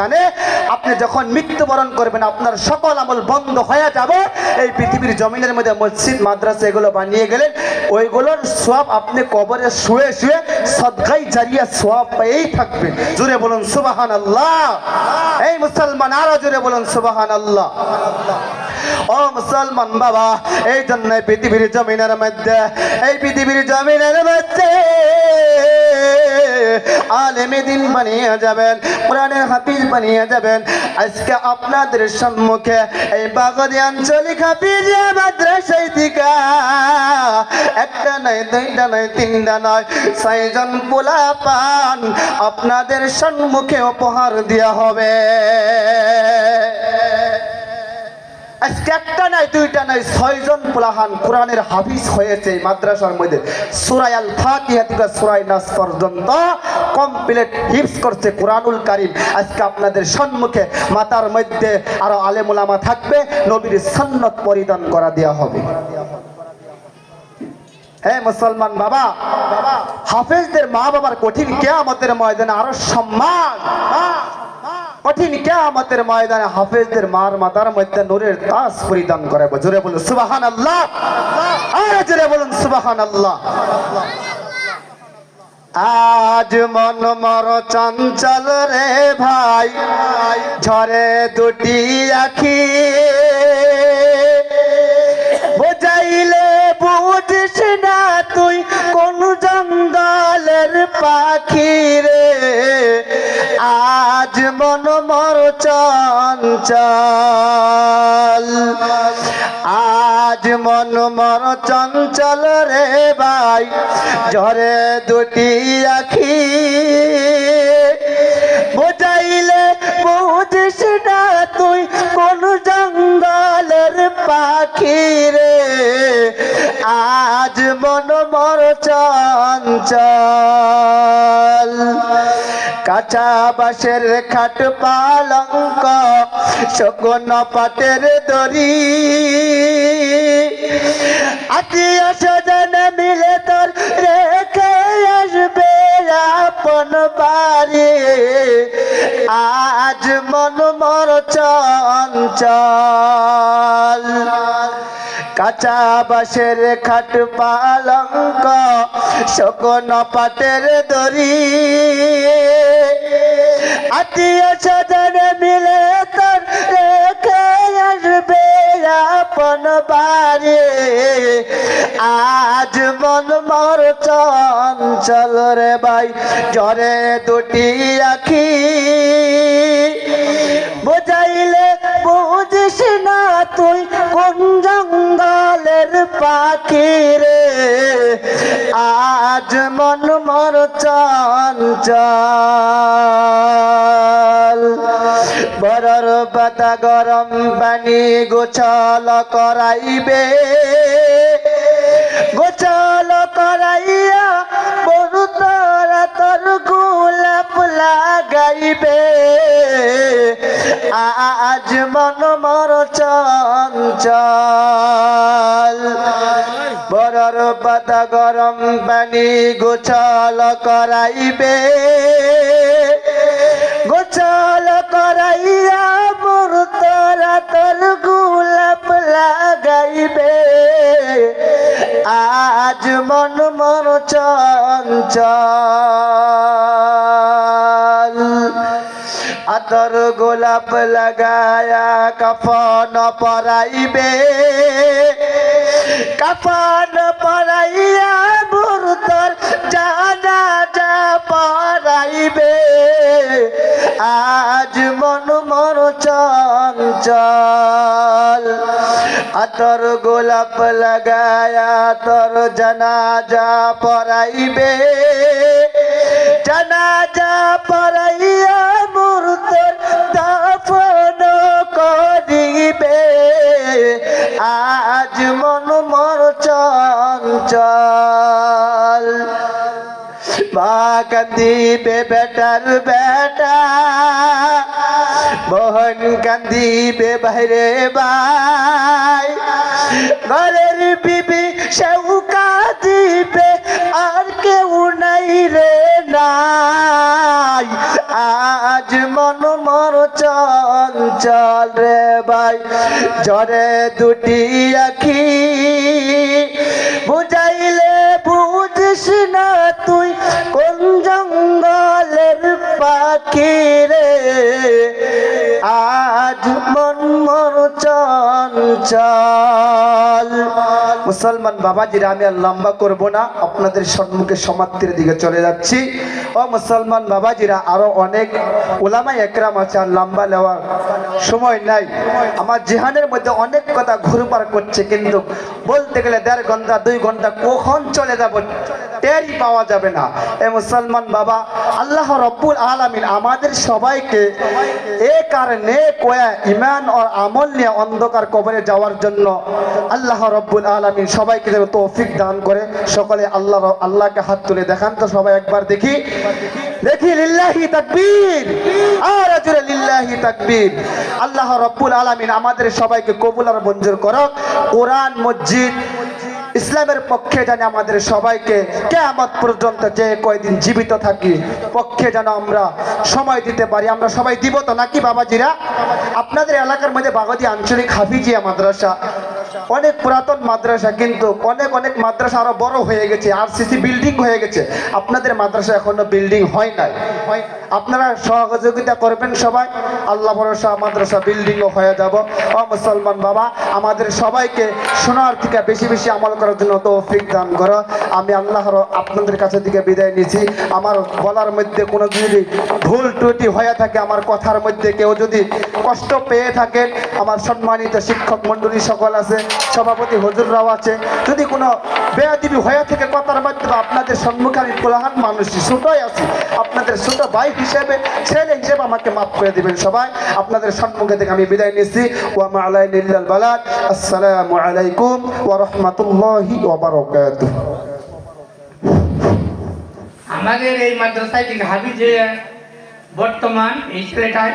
ময়দানে আপনি যখন মৃত্যুবরণ করবেন আপনার সকল আমল বন্ধ হয়ে যাবে। এই পৃথিবীর জমিনের মধ্যে মসজিদ মাদ্রাসা এগুলো বানিয়ে গেলেন, ওইগুলোর সওয়াব আপনি কবরে শুয়ে শুয়ে সদকায়ে জারিয়া সওয়াব পেয়েই থাকবেন। জোরে বলুন সুবহানাল্লাহ। এই মুসলমান আরো জোরে বলুন সুবহানাল্লাহ। ও মুসলমান বাবা, এই জন্য পৃথিবীর জমিনের মধ্যে আলেমে দিন বানিয়ে যাবেন, কোরআনের হাফিজ বানিয়ে যাবেন। আজকে আপনাদের সম্মুখে এই বাগদি আঞ্চলিক হাফিজ মাদ্রাসায় থেকে একটা নয়, দুইটা নয়, তিনটা নয়, 6 জন পোলাপান আপনাদের সম্মুখে উপহার দেওয়া হবে। আজকে একটা নয়, দুইটা নয়, 6 জন পোলাহান কোরআনের হাফিজ হয়েছে এই মাদ্রাসার মধ্যে। সূরা আল ফাতিহা থেকে সূরা নাস পর্যন্ত কমপ্লিট হিফজ করছে কোরআনুল কারীম। আজকে আপনাদের সম্মুখে মাথার মধ্যে আরো আলেম উলামা থাকবে, নবীর সুন্নাত পরিধান করা দেওয়া হবে। হে মুসলমান বাবা, হাফেজদের মা বাবার কঠিন কিয়ামতের ময়দানে আরো সম্মান। কঠিন কিয়ামতের ময়দানে হাফেজদের মার মাথার মধ্যে নূরের তাজ পরিধান করাবো। জোরে বলুন সুবহানাল্লাহ, আর জোরে বলুন সুবহানাল্লাহ। আজ মন মর চঞ্চল রে ভাই, ঝরে দুটি আখি, বোঝাইলে বুঝিস না তুই কোন জঙ্গলের পাখি রে। আজ মন মর চঞ্চল, আজ মন মর চঞ্চল রে ভাই, ঝরে দুটি আখি, বোঝাইলে বুঝিস না তুই কোন জঙ্গলের পাখি রে। আজ মন মর চঞ্চল, কাঁচা বাঁশের খাট পালঙ্ক, শকুন পাটের দড়ি, আত্মীয় স্বজন মিলে তোর রেখে আসবে আপন বাড়ি। আজ মন মর চঞ্চল, কাঁচা বাঁশের খাট পালঙ্ক, শকুন পাটের দড়ি, আত্মীয় স্বজন মিলে তোর রেখে আসবে আপন বাড়ি। আজ মন মর চঞ্চল রে ভাই, ঝরে দুটি আখি, বোঝাইলে বুঝিস না তুই কোন জঙ্গলের পাখি রে। আজ মন মর চঞ্চল, বরর পাতা গরম পানি গোছল করাইবে, গোছল করাইয়া বড় তোরা তোর গোলাপ লাগাইবে। আজ মন মর চঞ্চল, বরর পাতা গরম পানি গোছল করাইবে, গোছল করাইয়া বড় তোরা তোর গোলাপ লাগাইবে। আজ মন মর চঞ্চল, আতর গোলাপ লাগায়া কাফন পরাইবে, কাফন পরাইয়া বুরতর জানাজা পরাইবে। আজ মন মর চঞ্চল, আতর গোলাপ লাগায়া তোর জানাজা পরাইবে, জানাজা পরাইয়া মুরতর দাফন করিবে। আজ মন মর চঞ্চল, মা কান্দিবে বেটার বেটা, মোহন কান্দিবে বাইরে ভাই, ঘরের বিবি সেও কাঁদিবে আর কেউ নাই রে নাই। আজ মন মর চঞ্চল রে ভাই জরে দুটি আখি বুঝাইলে বুঝিস না তুই কোন জঙ্গলের পাখি রে আজ মন মোর চঞ্চল। মুসলমান বাবাজিরা, আমি আর লম্বা করব না, আপনাদের সম্মুখে সমাপ্তির দিকে চলে যাচ্ছি। ও মুসলমান বাবাজিরা, আরো অনেক উলামা একরাম আছে, আর লম্বা নেওয়ার সময় নাই। আমার জিহানের মধ্যে অনেক কথা ঘুরপার করছে, কিন্তু বলতে গেলে 1.5 ঘন্টা 2 ঘন্টা কখন চলে যাব টেরই পাওয়া যাবে না। এ মুসলমান বাবা, আল্লাহ রব্বুল আলামিন আমাদের সবাইকে এ কারণে কোয়া ঈমান আর আমল নিয়ে অন্ধকার কবরে যাওয়ার জন্য আল্লাহ রব্বুল আলামিন সবাইকে যেন তৌফিক দান করে। সকলে আল্লাহকে হাত তুলে দেখান তো সবাই একবার দেখি লিল্লাহি তাকবীর, আর জোরে লিল্লাহি তাকবীর। আল্লাহ রব্বুল আলামিন আমাদের সবাইকে কবুল আর মঞ্জুর করুক। কোরআন মসজিদ ইসলামের পক্ষে যেন আমাদের সবাইকে কিয়ামত পর্যন্ত যে কয়দিন জীবিত থাকি পক্ষে যেন আমরা সময় দিতে পারি। আমরা সবাই দিব তো নাকি বাবাজিরা? আপনাদের এলাকার মধ্যে বাগদি আঞ্চলিক হাফিজিয়া মাদ্রাসা অনেক পুরাতন মাদ্রাসা, কিন্তু অনেক মাদ্রাসা আরো বড় হয়ে গেছে, আরসিসি বিল্ডিং হয়ে গেছে। আপনাদের মাদ্রাসা এখনো বিল্ডিং হয় নাই। আপনারা সহযোগিতা করবেন সবাই, আল্লাহ ভরসা মাদ্রাসা বিল্ডিংও হয়ে যাব। ও মুসলমান বাবা, আমাদের সবাইকে শোনার থেকে বেশি বেশি আমল করার জন্য তৌফিক দান করো। আমি আল্লাহর আপনাদের কাছে থেকে বিদায় নিচ্ছি। আমার বলার মধ্যে কোনো যদি ভুল ত্রুটি হয়ে থাকে, আমার কথার মধ্যে কেউ যদি কষ্ট পেয়ে থাকেন, আমার সম্মানিত শিক্ষক মণ্ডলী সকল আছে, সভাপতি হুজুররাও আছে, যদি কোনো বেয়াদবি হয়ে থাকে কথার মাধ্যমে, আপনাদের সম্মুখে আমি প্রধান মানুষ, ছোটই আছি, আপনাদের ছোট ভাই হিসেবে, ছেলে হিসেবে আমাকে মাফ করে দিবেন সবাই। আপনাদের সম্মুখে থেকে আমি বিদায় নিচ্ছি। ওয়া মা আলাইনা ইল্লাল বালাগ। আসসালামু আলাইকুম ওয়া রাহমাতুল্লাহি ওয়া বারাকাতুহু। আমাদের এই মাদ্রাসায় যে হাফিজ বর্তমান এই ছেলেটায়